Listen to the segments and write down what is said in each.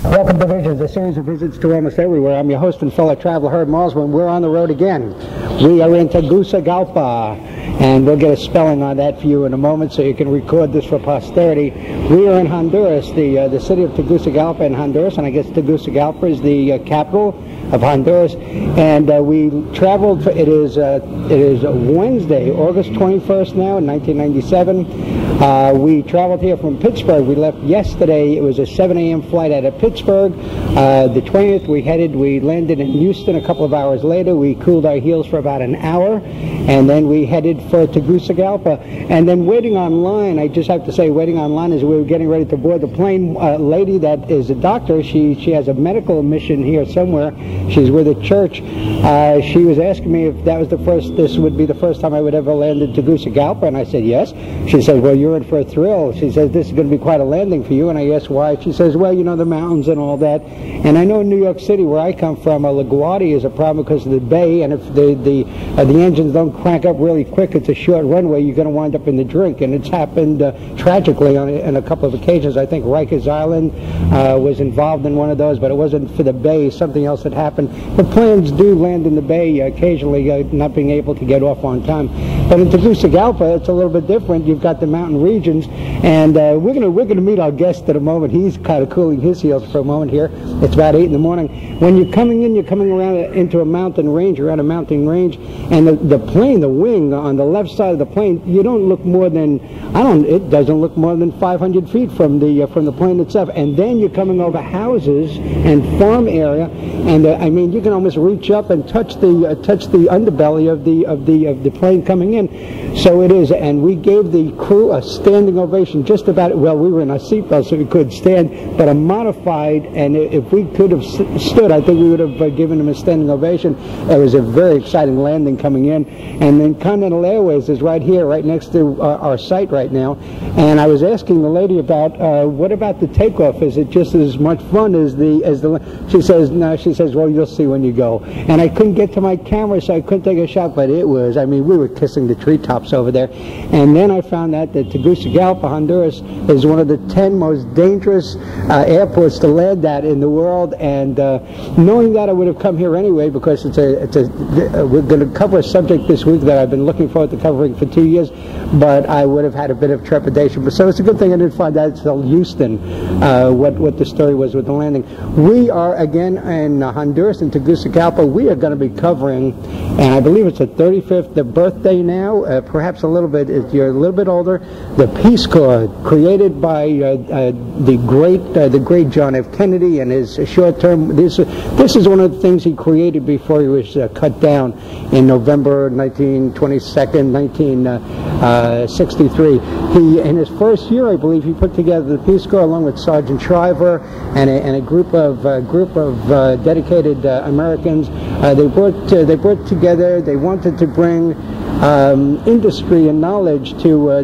Welcome to Visions, a series of visits to almost everywhere. I'm your host and fellow traveler, HernÃ Malsman. We're on the road again. We are in Tegucigalpa, and we'll get a spelling on that for you in a moment so you can record this for posterity. We are in Honduras, the city of Tegucigalpa in Honduras, and I guess Tegucigalpa is the capital of Honduras. And we traveled, it is Wednesday, August 21st now, in 1997. We traveled here from Pittsburgh. We left yesterday. It was a 7 a.m. flight out of Pittsburgh. The 20th, we landed in Houston a couple of hours later. We cooled our heels for about an hour, and then we headed for Tegucigalpa. And then waiting online, I just have to say, waiting online as we were getting ready to board the plane, a lady that is a doctor, she has a medical mission here somewhere. She's with a church. She was asking me if this would be the first time I would ever land in Tegucigalpa, and I said yes. She said, well, you're in for a thrill. She says, this is going to be quite a landing for you. And I asked why. She says, well, you know, the mountains and all that. And I know in New York City, where I come from, LaGuardia is a problem because of the bay, and if the engines don't crank up really quick, it's a short runway, you're going to wind up in the drink. And it's happened tragically on a couple of occasions. I think Rikers Island was involved in one of those, but it wasn't for the bay. Something else had happened. The planes do land in the bay occasionally, not being able to get off on time. But in Tegucigalpa, it's a little bit different. You've got the mountain regions, and we're gonna meet our guest in a moment. He's kind of cooling his heels for a moment here. It's about 8 in the morning. When you're coming in, you're coming around into a mountain range. You're at a mountain range, and the plane, the wing on the left side of the plane, you don't look more than it doesn't look more than 500 feet from the plane itself. And then you're coming over houses and farm area, and I mean, you can almost reach up and touch the underbelly of the plane coming in. So it is, and we gave the crew a standing ovation. Just about, well, we were in our seatbelts so we could stand, but a modified, and if we could have stood, I think we would have given them a standing ovation. It was a very exciting landing coming in. And then Continental Airways is right here, right next to our site right now. And I was asking the lady about what about the takeoff? Is it just as much fun as the? She says no. She says, well, you'll see when you go. And I couldn't get to my camera, so I couldn't take a shot. But it was, I mean, we were kissing the treetops over there. And then I found out that Tegucigalpa, Honduras, is one of the 10 most dangerous airports to land at in the world. And knowing that, I would have come here anyway, because we're going to cover a subject this week that I've been looking forward to covering for 2 years, but I would have had a bit of trepidation. But so it's a good thing I didn't find out until Houston what the story was with the landing. We are again in Honduras, in Tegucigalpa. We are going to be covering, and I believe it's the 35th birthday now, perhaps a little bit, if you're a little bit older, the Peace Corps, created by the great John F. Kennedy and his short-term. This is one of the things he created before he was cut down in November 1963. He, in his first year, I believe, he put together the Peace Corps along with Sergeant Shriver and a group of dedicated Americans. They brought together. They wanted to bring industry and knowledge to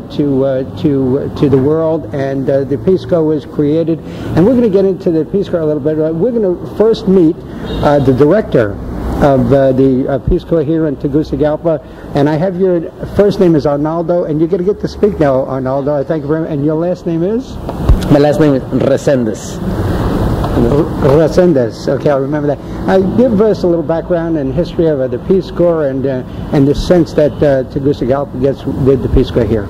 the world, and the Peace Corps was created. And we're going to get into the Peace Corps a little bit. We're going to first meet the director of the Peace Corps here in Tegucigalpa, and I have your first name is Arnaldo, and you're going to get to speak now, Arnaldo. I thank you very much. And your last name is? My last name is Resendes. Resendes. Okay, I'll remember that. Give us a little background and history of the Peace Corps and the sense that Tegucigalpa gets with the Peace Corps here.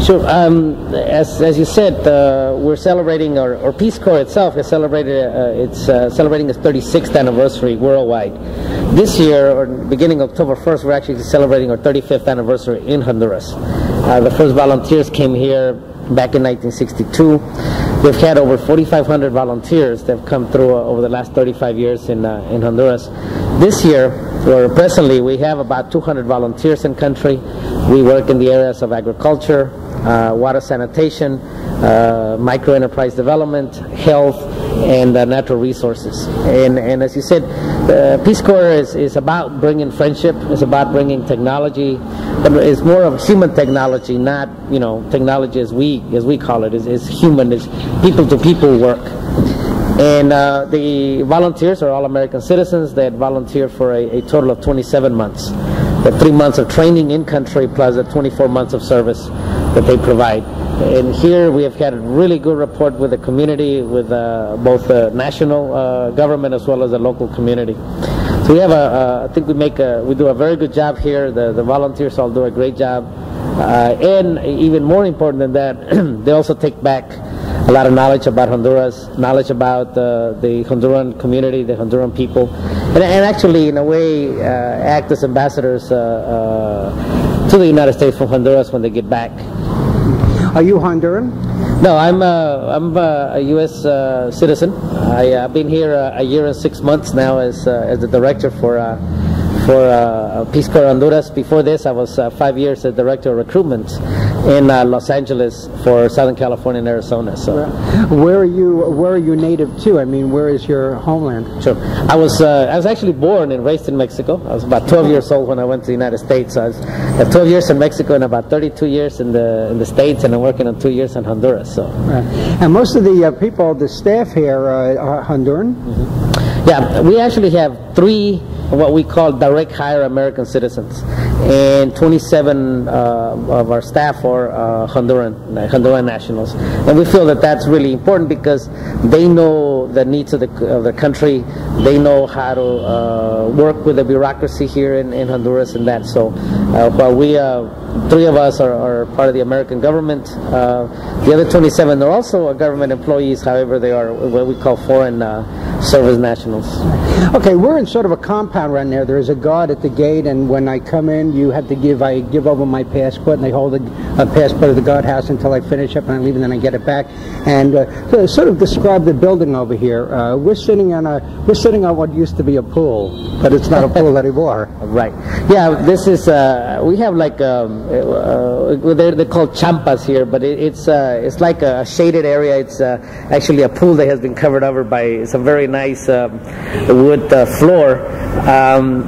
Sure. As you said, we're celebrating, or Peace Corps itself has celebrated. It's celebrating its 36th anniversary worldwide. This year, or beginning October 1st, we're actually celebrating our 35th anniversary in Honduras. The first volunteers came here back in 1962. We've had over 4,500 volunteers that have come through over the last 35 years in Honduras. This year, or presently, we have about 200 volunteers in country. We work in the areas of agriculture, water sanitation, micro-enterprise development, health, and natural resources. And as you said, Peace Corps is about bringing friendship. It's about bringing technology, but it's more of human technology, not technology as we call it. Is human, is people-to-people work. And the volunteers are all American citizens that volunteer for a total of 27 months. The 3 months of training in country plus the 24 months of service that they provide. And here we have had a really good rapport with the community, with both the national government as well as the local community. So we have I think we do a very good job here. The volunteers all do a great job. And even more important than that, they also take back a lot of knowledge about Honduras, knowledge about the Honduran community, the Honduran people, and actually, in a way, act as ambassadors to the United States from Honduras when they get back. Are you Honduran? No, I'm a U.S. Citizen. I've been here a year and 6 months now as the director for Peace Corps Honduras. Before this, I was 5 years as director of recruitment in Los Angeles for Southern California and Arizona. So, where are you native to? I mean, where is your homeland? Sure. I was actually born and raised in Mexico. I was about 12 years old when I went to the United States. So I was 12 years in Mexico and about 32 years in the States, and I'm working on 2 years in Honduras. So, and most of the people, the staff here, are Honduran. Mm-hmm. Yeah, we actually have 3 what we call direct hire American citizens, and 27 of our staff are Honduran nationals, and we feel that that's really important because they know the needs of the country. They know how to work with the bureaucracy here in Honduras and that. So while we 3 of us are part of the American government, the other 27 are also government employees. However, they are what we call foreign service nationals. Okay, we're in sort of a compound right now. There is a guard at the gate, and when I come in, you have to I give over my passport, and they hold a passport at the guardhouse until I finish up and I leave, and then I get it back. And sort of describe the building over here. We're sitting on what used to be a pool, but it's not a pool anymore. Right. Yeah. This is we have like they're called champas here, but it's like a shaded area. It's actually a pool that has been covered over by some very nice wood floor.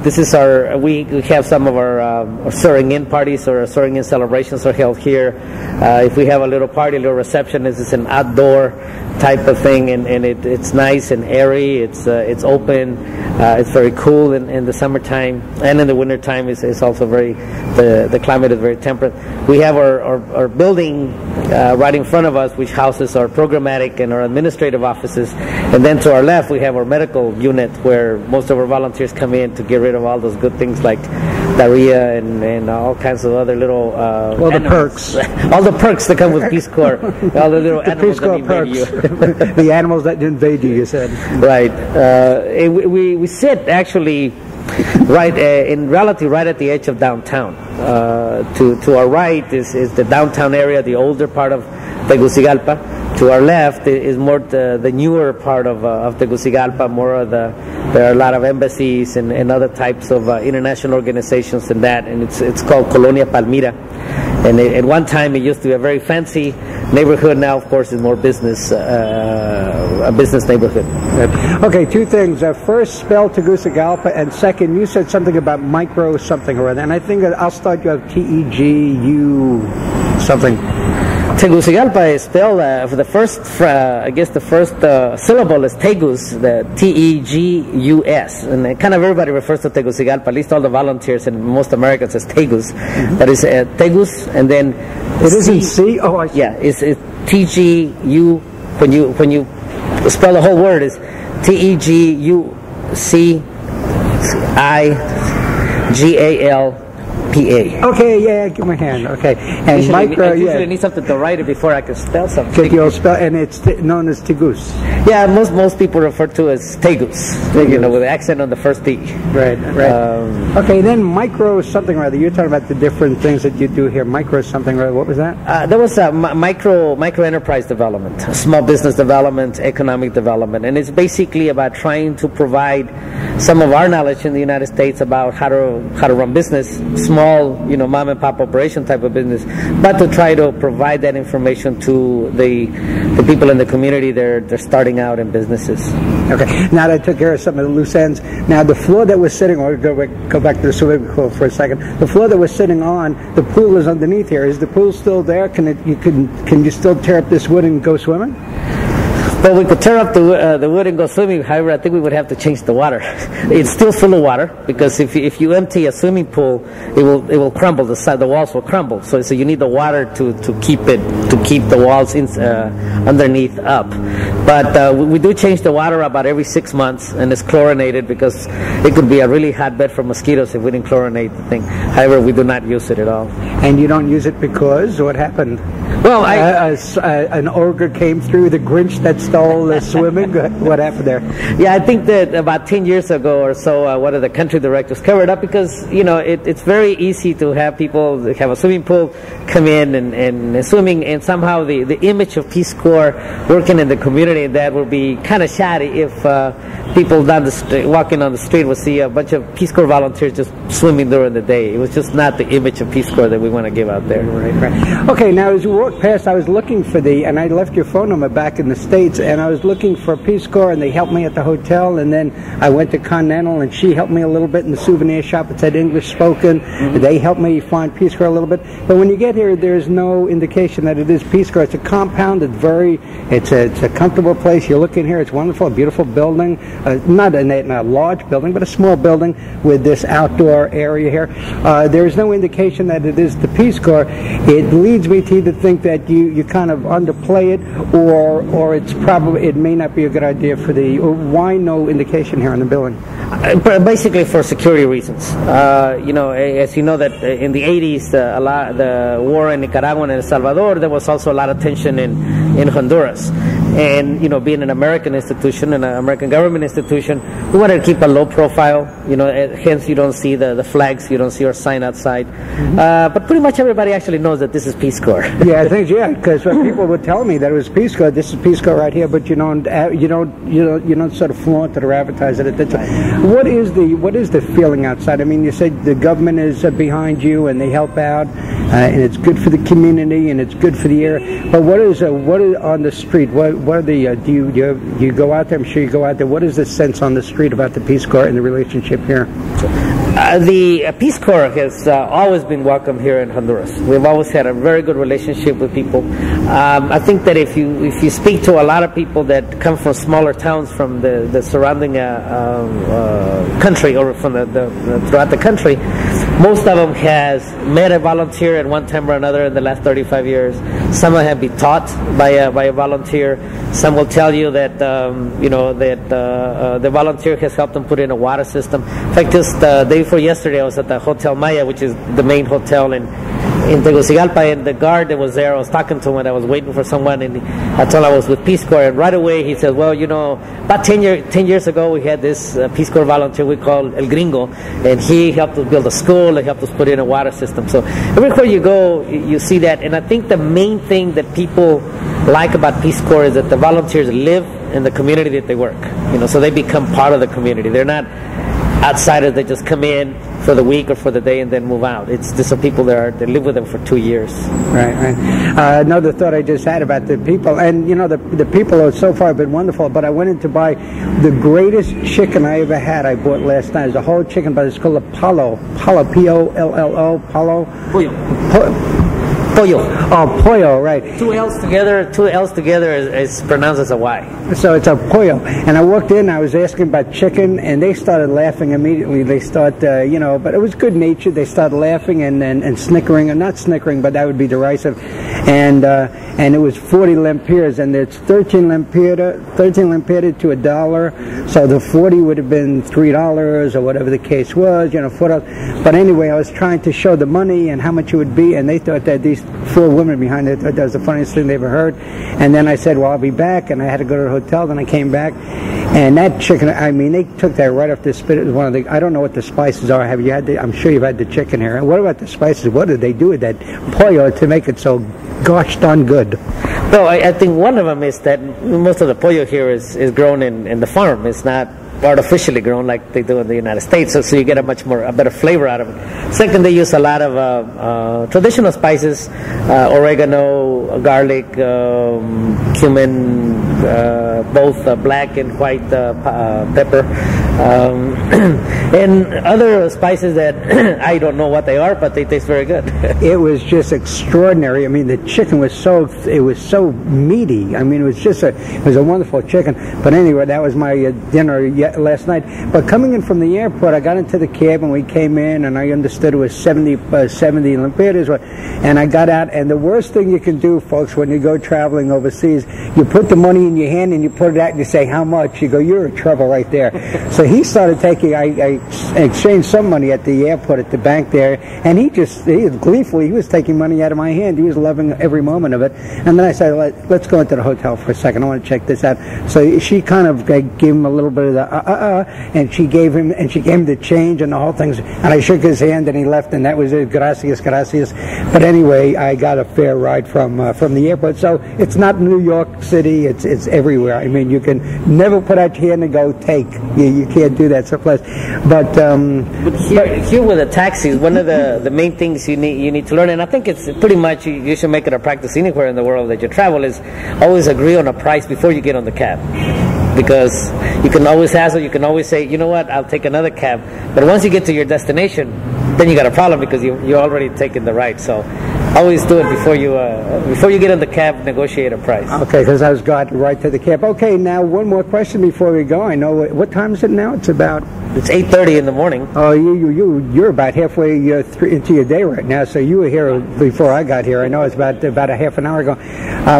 This is we have some of our swearing in parties or swearing in celebrations are held here. If we have a little party, a little reception, this is an outdoor type of thing, and it's nice and airy. It's open. It's very cool in the summertime, and in the wintertime it's also the climate is very temperate. We have our building right in front of us, which houses our programmatic and our administrative offices, and then to our left we have our medical unit where most of our volunteers come in to get rid of all those good things like diarrhea and all kinds of other little all the perks, all the perks that come with Peace Corps, all the little animals that invade you. The animals that invade you said. Right. We sit actually right in reality right at the edge of downtown. To our right is the downtown area, the older part of Tegucigalpa. To our left is more the newer part of Tegucigalpa. There are a lot of embassies and other types of international organizations and that, and it's called Colonia Palmira. And at one time it used to be a very fancy neighborhood. Now, of course, it's more a business neighborhood. Okay, 2 things. First, spell Tegucigalpa, and second, you said something about micro something or other, and I think that I'll start you at TEGU something. Tegucigalpa is spelled for the first, I guess the first syllable is Tegus, the T-E-G-U-S, and kind of everybody refers to Tegucigalpa, at least all the volunteers and most Americans as Tegus. That is Tegus, and then it isn't C. Oh, I see. Yeah, it's T-G-U. When you spell the whole word, is Tegucigalpa. Okay, yeah, give me a hand. Okay, and I usually need something to write it before I can spell something. Could you spell? And it's known as Tegus. Yeah, most people refer to it as Tegus. You know, with the accent on the first T. Right. Okay, then micro something or other. You're talking about the different things that you do here. Micro something or other. What was that? There was micro enterprise development, small business development, economic development, and it's basically about trying to provide some of our knowledge in the United States about how to run business, small, mom and pop operation type of business, but to try to provide that information to the people in the community. They're starting out in businesses. Okay, now that I took care of some of the loose ends, now the floor that we're sitting on, go back to the swimming pool for a second. The floor that we're sitting on, the pool is underneath here. Is the pool still there? Can you still tear up this wood and go swimming? Well, we could tear up the wood and go swimming. However, I think we would have to change the water. It's still full of water, because if you empty a swimming pool, it will crumble. The walls will crumble. So you need the water to keep the walls underneath up. But we do change the water about every 6 months, and it's chlorinated, because it could be a really hotbed for mosquitoes if we didn't chlorinate the thing. However, we do not use it at all. And you don't use it because what happened? Well, an ogre came through, the Grinch that stole the swimming. What happened there? Yeah, I think that about 10 years ago or so, one of the country directors covered up, because it's very easy to have people have a swimming pool, come in and swimming, and somehow the image of Peace Corps working in the community, that will be kind of shoddy if people down the street, walking on the street, will see a bunch of Peace Corps volunteers just swimming during the day. It was just not the image of Peace Corps that we want to give out there. Right. Okay, now as you walked past, I was looking for and I left your phone number back in the States, and I was looking for Peace Corps, and they helped me at the hotel, and then I went to Continental, and she helped me a little bit in the souvenir shop. It said English spoken. They helped me find Peace Corps a little bit. But when you get here, there's no indication that it is Peace Corps. It's a compound. It's a comfortable place. You look in here, it's wonderful, a beautiful building. Not a large building, but a small building with this outdoor area here. There is no indication that it is the Peace Corps. It leads me to either think that you kind of underplay it, or it may not be a good idea for why no indication here on the building? Basically for security reasons. As you know, that in the 80s, the war in Nicaragua and El Salvador, there was also a lot of tension in Honduras. And being an American institution and an American government institution, we wanted to keep a low profile. Hence you don't see the flags, you don't see our sign outside. But pretty much everybody actually knows that this is Peace Corps. Yeah, I think because people would tell me that it was Peace Corps. This is Peace Corps right here, but you don't sort of flaunt it or advertise it. What is the feeling outside? I mean, you said the government is behind you and they help out, and it's good for the community and it's good for the area. But what is on the street? What are the do you go out there? I'm sure you go out there. What is the sense on the street about the Peace Corps and the relationship here? The Peace Corps has always been welcome here in Honduras. We've always had a very good relationship with people. I think that if you speak to a lot of people that come from smaller towns from the surrounding country, or from throughout the country, most of them has met a volunteer at one time or another in the last 35 years. Some have been taught by a volunteer. Some will tell you that the volunteer has helped them put in a water system. In fact, just the day before yesterday, I was at the Hotel Maya, which is the main hotel in Tegucigalpa, and the guard that was there, I was talking to him and I was waiting for someone, and I told him I was with Peace Corps, and right away he said, well, about 10 years ago we had this Peace Corps volunteer we call El Gringo, and he helped us build a school, he helped us put in a water system. So everywhere you go, you see that. And I think the main thing that people like about Peace Corps is that the volunteers live in the community that they work. So they become part of the community. They're not outsiders that just come in for the week or for the day and then move out. It's just some people that live with them for 2 years. Right. Another thought I just had about the people, and the people have so far been wonderful, but I went in to buy the greatest chicken I ever had. I bought last night. It's a whole chicken, but it's called a Pollo, P-O-L-L-O, Pollo. Pollo. Oh, pollo, right. Two L's together is pronounced as a Y. So it's a pollo. And I walked in, I was asking about chicken, and they started laughing immediately. They start, but it was good natured. They started laughing and snickering, or not snickering, but that would be derisive. And it was 40 lempiras, and it's 13 lempira to $1. So the 40 would have been $3 or whatever the case was, $4. But anyway, I was trying to show the money and how much it would be, and they thought that these 4 women behind it, that was the funniest thing they ever heard. And then I said, well, I'll be back, and I had to go to the hotel. Then I came back, and that chicken, I mean, they took that right off the spit. It was one of the, I don't know what the spices are. Have you had I'm sure you've had the chicken here. And what about the spices? What did they do with that pollo to make it so gosh darn good? Well, I think one of them is that most of the pollo here is grown in the farm. It's not artificially grown like they do in the United States, so you get a better flavor out of it. Second, they use a lot of traditional spices, oregano, garlic, cumin, both black and white pepper, and other spices that I don't know what they are, but they taste very good. It was just extraordinary. I mean, the chicken was so meaty. I mean, it was a wonderful chicken. But anyway, that was my dinner last night. But coming in from the airport, I got into the cab and we came in, and I understood it was 70 lempiras, and I got out. And the worst thing you can do, folks, when you go traveling overseas, you put the money in your hand and you put it out and you say, how much? You go, you're in trouble right there. So he started taking, I exchanged some money at the airport at the bank there, and he gleefully, he was taking money out of my hand. He was loving every moment of it. And then I said, let's go into the hotel for a second. I want to check this out. So she kind of gave him a little bit of the and she gave him the change and the whole thing. And I shook his hand and he left, and that was it. Gracias, gracias. But anyway, I got a fair ride from the airport. So it's not New York City. It's everywhere. I mean, you can never put out your hand and go take. You can't do that someplace. But here with the taxis, one of the main things you need to learn, and I think it's pretty much you should make it a practice anywhere in the world that you travel, is always agree on a price before you get on the cab. Because you can always hassle, you can always say, you know what, I'll take another cab. But once you get to your destination, then you got a problem because you're already taking the ride. So always do it before you get on the cab, negotiate a price. Okay, because I was got right to the cab. Okay, now one more question before we go. I know, what time is it now? It's 8:30 in the morning. Oh, you're about halfway into your day right now. So you were here before I got here. I know it's about a half an hour ago.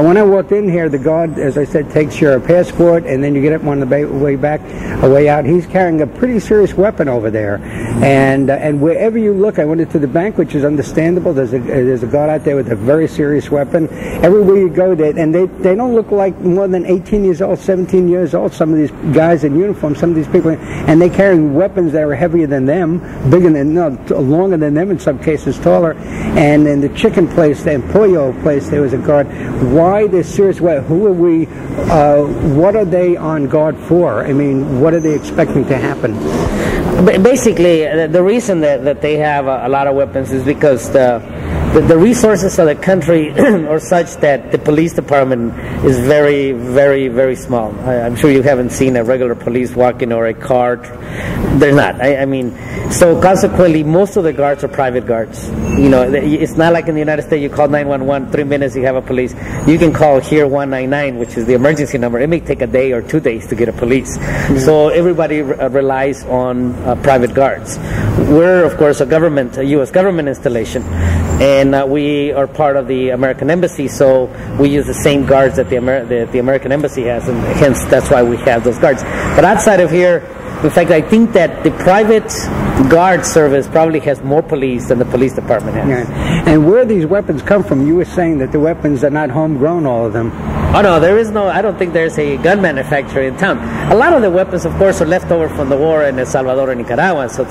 When I walked in here, the guard, as I said, takes your passport, and then you get up on the way out. He's carrying a pretty serious weapon over there, and wherever you look, I went into the bank, which is understandable. There's a guard out there with a very serious weapon. Everywhere you go, they don't look like more than 18 years old, 17 years old. Some of these guys in uniform, some of these people, and they carry weapons that are heavier than them, longer than them, in some cases taller. And in the chicken place, the pollo place, there was a guard. Why this serious weapon? Who are we? What are they on guard for? I mean, what are they expecting to happen? Basically, the reason that they have a lot of weapons is because the resources of the country are such that the police department is very, very, very small. I'm sure you haven't seen a regular police walking or a car. They're not. I mean, so consequently, most of the guards are private guards. You know, it's not like in the United States you call 911, 3 minutes you have a police. You can call here 199, which is the emergency number. It may take a day or 2 days to get a police. Mm-hmm. So everybody relies on private guards. We're, of course, a U.S. government installation, and we are part of the American Embassy, so we use the same guards that the American Embassy has, and hence that's why we have those guards. But outside of here, in fact, I think that the private guard service probably has more police than the police department has. Yeah. And where these weapons come from, you were saying that the weapons are not homegrown, all of them. Oh no, I don't think there's a gun manufacturer in town. A lot of the weapons, of course, are left over from the war in El Salvador and Nicaragua, so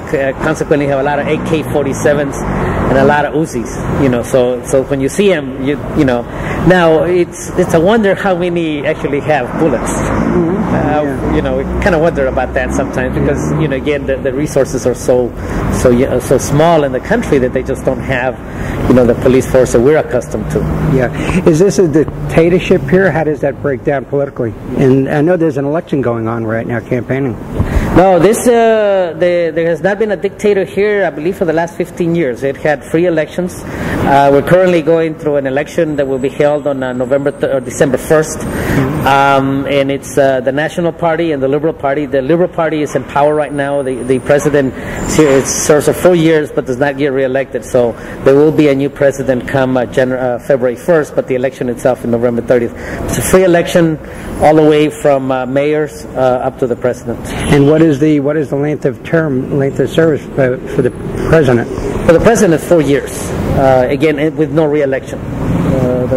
consequently you have a lot of AK-47s and a lot of Uzis, you know, so when you see them, you know, now it's a wonder how many actually have bullets. Mm-hmm. You know, we kind of wonder about that sometimes because, you know, again, the resources are so small in the country that they just don't have, you know, the police force that we're accustomed to. Yeah. Is this a dictatorship here? How does that break down politically? And I know there's an election going on right now, campaigning. No, there has not been a dictator here, I believe, for the last 15 years. It had free elections. We're currently going through an election that will be held on December 1st. Mm-hmm. And it's the National Party and the Liberal Party. The Liberal Party is in power right now. The president serves for 4 years but does not get reelected. So there will be a new president come February 1st, but the election itself is November 30th. It's a free election all the way from mayors up to the president. And what is the length of service for the president? For the president, 4 years. Again, with no re-election.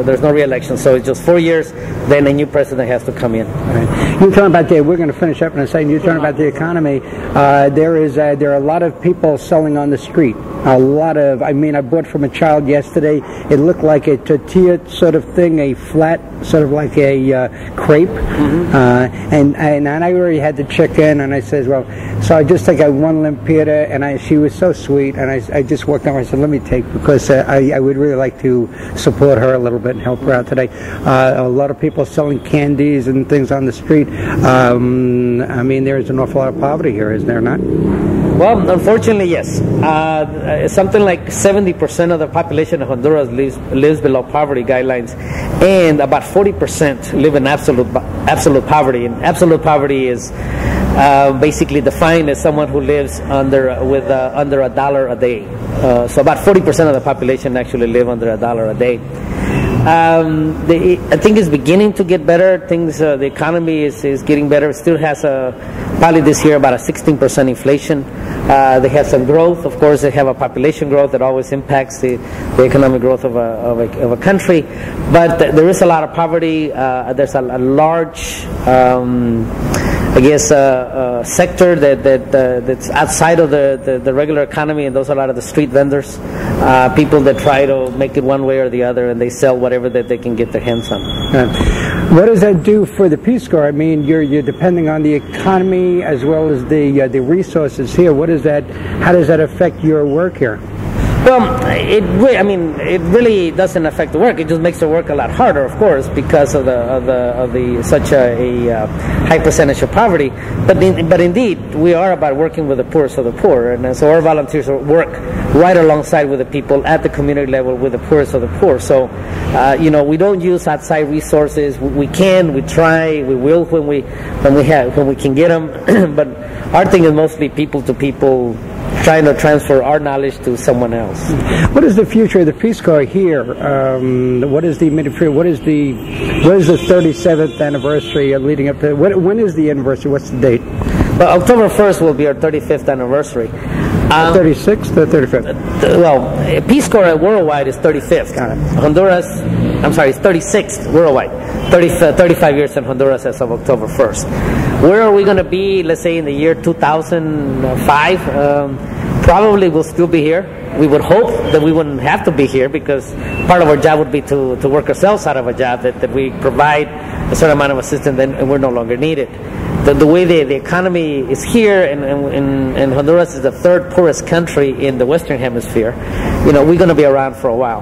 There's no re-election, so it's just 4 years. Then a new president has to come in. Right. You're talking about we're going to finish up in a second. You're talking about the economy. There are a lot of people selling on the street. A lot of. I mean, I bought from a child yesterday. It looked like a tortilla sort of thing, a flat sort of like a crepe. And I already had the chicken, and I said, well, so I just took one limpieta, and she was so sweet, and I just walked over and I said, let me take, because I would really like to support her a little bit and help her out today. A lot of people selling candies and things on the street. I mean, there's an awful lot of poverty here, is there not? Well, unfortunately, yes. Something like 70% of the population of Honduras lives below poverty guidelines, and about 40% live in absolute poverty. And absolute poverty is basically defined as someone who lives under $1 a day. So about 40% of the population actually live under $1 a day. I think it's beginning to get better. The economy is getting better. It still has probably this year about a 16% inflation. They have some growth. Of course, they have a population growth that always impacts the economic growth of a country. But there is a lot of poverty. There's a large sector that's outside of the regular economy, and those are a lot of the street vendors, people that try to make it one way or the other, and they sell whatever that they can get their hands on. What does that do for the Peace Corps? I mean, you're depending on the economy as well as the resources here. How does that affect your work here? Well, it really doesn't affect the work. It just makes the work a lot harder, of course, because of such a high percentage of poverty. But indeed, we are about working with the poorest of the poor, and so our volunteers work right alongside with the people at the community level with the poorest of the poor. So, we don't use outside resources. We try, we will when we can get them. But our thing is mostly people to people, trying to transfer our knowledge to someone else. What is the future of the Peace Corps here? What is the 37th anniversary leading up to? When is the anniversary? What's the date? Well, October 1st will be our 35th anniversary. 36th or 35th? Peace Corps worldwide is 35th. Got it. Honduras, it's 36th worldwide. 35 years in Honduras as of October 1st. Where are we going to be, let's say, in the year 2005? Probably we'll still be here. We would hope that we wouldn't have to be here, because part of our job would be to work ourselves out of a job, that we provide a certain amount of assistance and we're no longer needed. The way the economy is here, and Honduras is the third poorest country in the Western Hemisphere, we're going to be around for a while.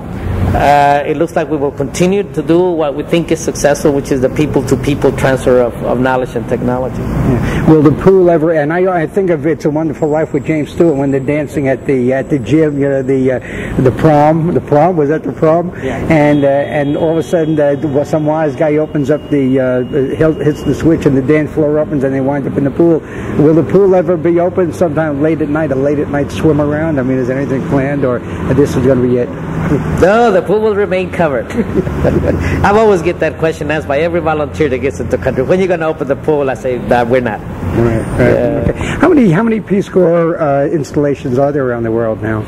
It looks like we will continue to do what we think is successful, which is the people-to-people transfer of knowledge and technology. Yeah. Will the pool ever? And I think of It's a Wonderful Life with James Stewart when they're dancing at the gym, the prom. The prom, was that the prom? Yeah. And all of a sudden, some wise guy opens up hits the switch, and the dance floor opens, and they wind up in the pool. Will the pool ever be open sometime late at night swim around? I mean, is there anything planned, or this is going to be it? No, the pool will remain covered. I always get that question asked by every volunteer that gets into the country. When are you going to open the pool? I say, we're not. Right. Okay. How many Peace Corps installations are there around the world now?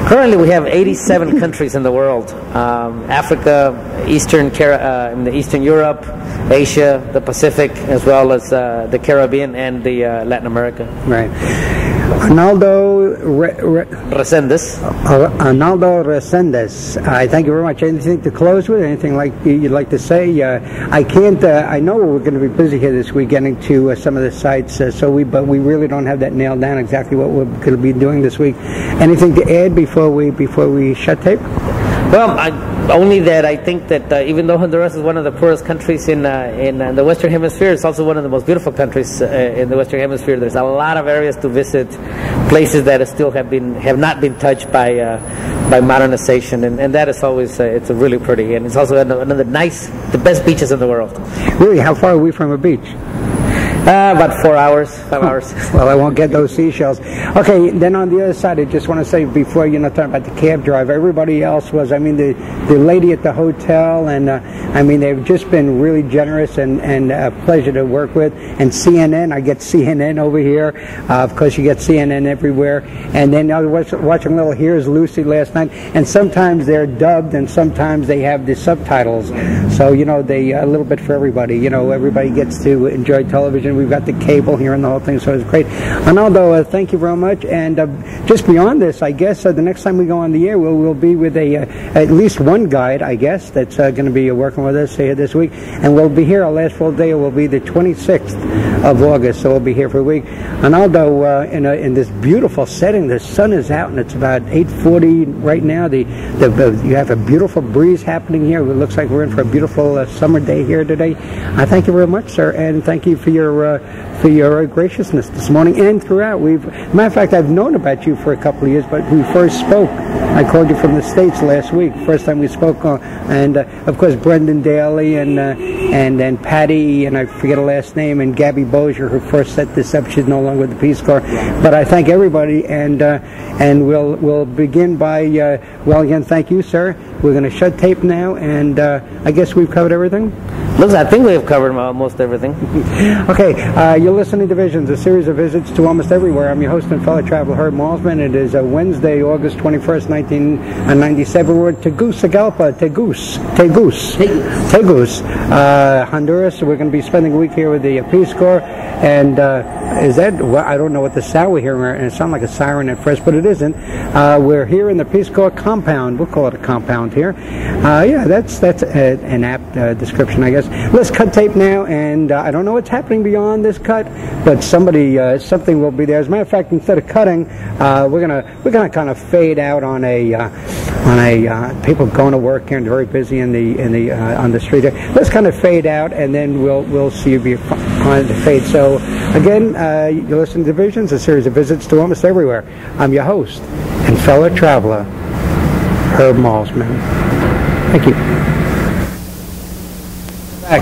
Currently, we have 87 countries in the world: Africa, Eastern Europe, Asia, the Pacific, as well as the Caribbean and the Latin America. Right. Arnaldo Resendes. I thank you very much. Anything to close with? Anything you'd like to say? I can't. I know we're going to be busy here this week getting to some of the sites. But we really don't have that nailed down exactly what we're going to be doing this week. Anything to add before we shut tape? Well, only that I think that even though Honduras is one of the poorest countries in the Western Hemisphere, it's also one of the most beautiful countries in the Western Hemisphere. There's a lot of areas to visit, places that still have not been touched by modernization, and that is always it's really pretty, and it's also one of the best beaches in the world. Really, how far are we from a beach? About 4 hours, 5 hours. Well, I won't get those seashells. Okay, then on the other side, I just want to say before, talking about the cab driver, everybody else was, I mean, the lady at the hotel, and I mean, they've just been really generous and a pleasure to work with. And CNN, I get CNN over here. Of course, you get CNN everywhere. And then I was watching little Here's Lucy last night, and sometimes they're dubbed, and sometimes they have the subtitles. So, they a little bit for everybody. Everybody gets to enjoy television. We've got the cable here and the whole thing, so it's great. Arnaldo, thank you very much. And just beyond this, I guess the next time we go on the air, we'll be with at least one guide, I guess, that's going to be working with us here this week. And we'll be here. Our last full day will be the 26th of August, so we'll be here for a week. Arnaldo, in this beautiful setting, the sun is out, and it's about 8:40 right now. You have a beautiful breeze happening here. It looks like we're in for a beautiful summer day here today. I thank you very much, sir, and thank you for your graciousness this morning and throughout. Matter of fact, I've known about you for a couple of years, but we first spoke. I called you from the States last week, first time we spoke, and of course Brendan Daly and then Patty, and I forget her last name, and Gabby Bozier, who first set this up. She's no longer with the Peace Corps. But I thank everybody, and we'll begin by well, again, thank you, sir. We're going to shut tape now, and I guess we've covered everything. Looks, I think we've covered almost everything. Okay, you're listening to Visions, a series of visits to almost everywhere. I'm your host and fellow traveler, HernÃ Malsman. It is Wednesday, August 21st, 1997. We're at Tegucigalpa, Honduras. We're going to be spending a week here with the Peace Corps. And I don't know what the sound we're hearing, and it sounded like a siren at first, but it isn't. We're here in the Peace Corps compound. We'll call it a compound here. Yeah, that's an apt description, I guess. Let's cut tape now, and I don't know what's happening beyond this cut, but something will be there. As a matter of fact, instead of cutting, we're gonna kind of fade out on people going to work here and very busy on the street there. Let's kind of fade out, and then we'll see you behind the fade. So again, you're listening to Visions, a series of visits to almost everywhere. I'm your host and fellow traveler, HernÃ Malsman. Thank you.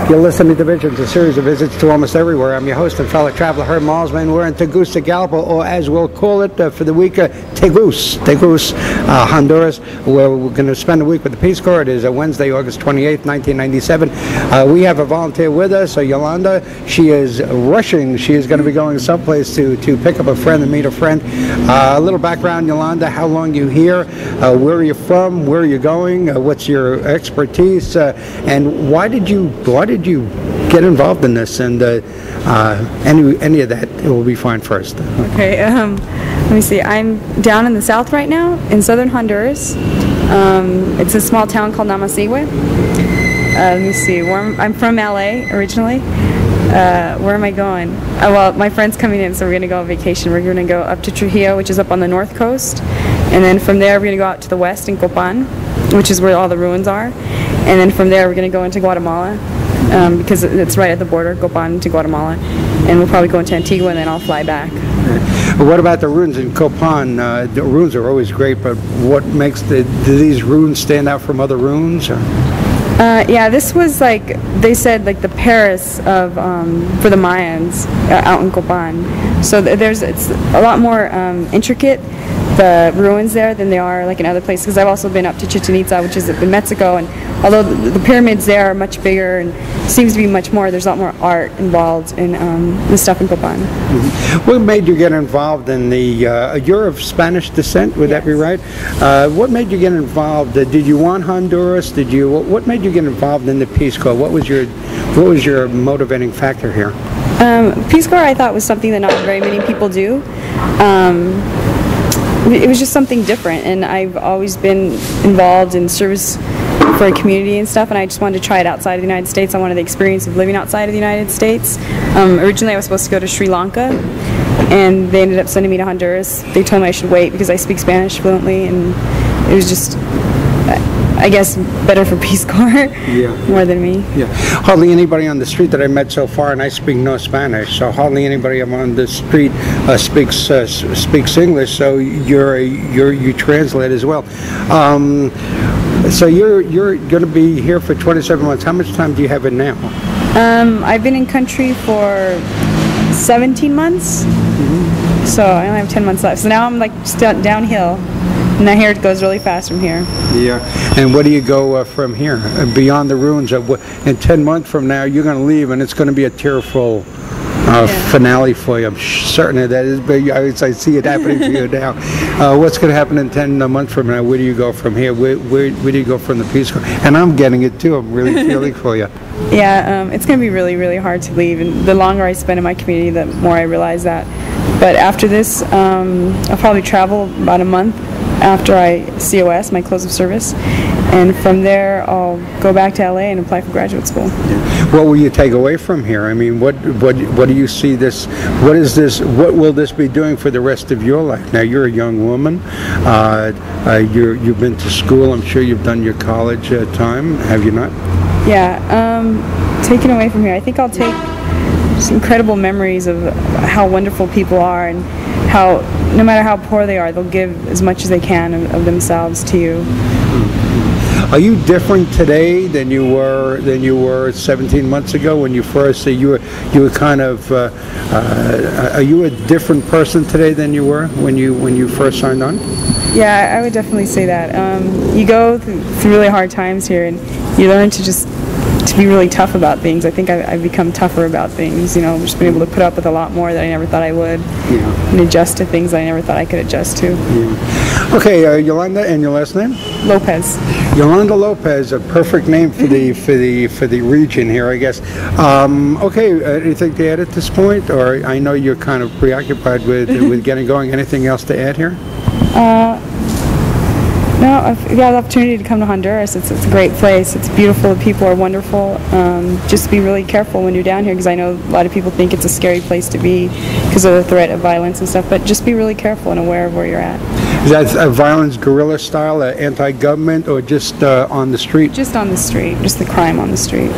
You're listening to Visions, a series of visits to almost everywhere. I'm your host and fellow traveler, Hernã Malsman. We're in Tegucigalpa, or as we'll call it for the week, Tegus, Honduras, where we're going to spend a week with the Peace Corps. It is Wednesday, August 28th, 1997. We have a volunteer with us, Yolanda. She is rushing. She is going to be going someplace to pick up a friend and meet a friend. A little background, Yolanda, how long you here? Where are you from? Where are you going? What's your expertise? And why did you get involved in this? And any of that, it will be fine first. Okay, let me see. I'm down in the south right now, in southern Honduras. It's a small town called Namasigüe. Let me see. I'm from LA originally. Where am I going? Well, my friend's coming in, so we're going to go on vacation. We're going to go up to Trujillo, which is up on the north coast. And then from there, we're going to go out to the west in Copan, which is where all the ruins are. And then from there, we're going to go into Guatemala, because it's right at the border, Copan to Guatemala. And we'll probably go into Antigua, and then I'll fly back. But what about the ruins in Copan? The ruins are always great, but what makes do these ruins stand out from other ruins? Yeah, this was they said the Paris of for the Mayans out in Copan. So it's a lot more intricate, the ruins there, than they are in other places. Because I've also been up to Chichen Itza, which is in Mexico, and although the pyramids there are much bigger and seems to be much more, there's a lot more art involved in the stuff in Copan. Mm-hmm. What made you get involved in the? You're of Spanish descent, would that be right? What made you get involved? Did you want Honduras? What made you get involved in the Peace Corps? What was your motivating factor here? Peace Corps, I thought, was something that not very many people do. It was just something different, and I've always been involved in service for a community and stuff, and I just wanted to try it outside of the United States. I wanted the experience of living outside of the United States. Originally I was supposed to go to Sri Lanka, and they ended up sending me to Honduras. They told me I should wait because I speak Spanish fluently, and it was just, I guess, better for Peace Corps more than me. Yeah, hardly anybody on the street that I met so far, and I speak no Spanish, so hardly anybody on the street speaks English. So you translate as well. So you're going to be here for 27 months. How much time do you have in now? I've been in country for 17 months. So I only have 10 months left. So now I'm like still downhill. And I hear it goes really fast from here. Yeah. And where do you go from here? Beyond the ruins of what? In 10 months from now, you're going to leave, and it's going to be a tearful finale for you. I'm certain of that is, but I see it happening for you now. What's going to happen in 10 months from now? Where do you go from here? Where do you go from the Peace Corps? And I'm getting it too. I'm really feeling for you. Yeah, it's going to be really, really hard to leave. And the longer I spend in my community, the more I realize that. But after this, I'll probably travel about a month after I COS, my close of service, and from there I'll go back to LA and apply for graduate school. What will you take away from here? I mean, what do you see this? What will this be doing for the rest of your life? Now, you're a young woman. You've been to school. I'm sure you've done your college time. Have you not? Yeah. Taken away from here, I think I'll take just incredible memories of how wonderful people are, and how no matter how poor they are, they'll give as much as they can of themselves to you. Are you different today than you were 17 months ago when you first? You were kind of. Are you a different person today than you were when you first signed on? Yeah, I would definitely say that. You go through really hard times here, and you learn to be really tough about things. I think I've become tougher about things. You know, just been able to put up with a lot more that I never thought I would, and adjust to things I never thought I could adjust to. Yeah. Okay, Yolanda, and your last name? Lopez. Yolanda Lopez, a perfect name for the region here, I guess. Okay, anything to add at this point, or I know you're kind of preoccupied with getting going. Anything else to add here? No, if you have the opportunity to come to Honduras, it's a great place. It's beautiful. The people are wonderful. Just be really careful when you're down here, because I know a lot of people think it's a scary place to be because of the threat of violence and stuff. But just be really careful and aware of where you're at. Is that violence, guerrilla style, anti-government, or just on the street? Just on the street. Just the crime on the street.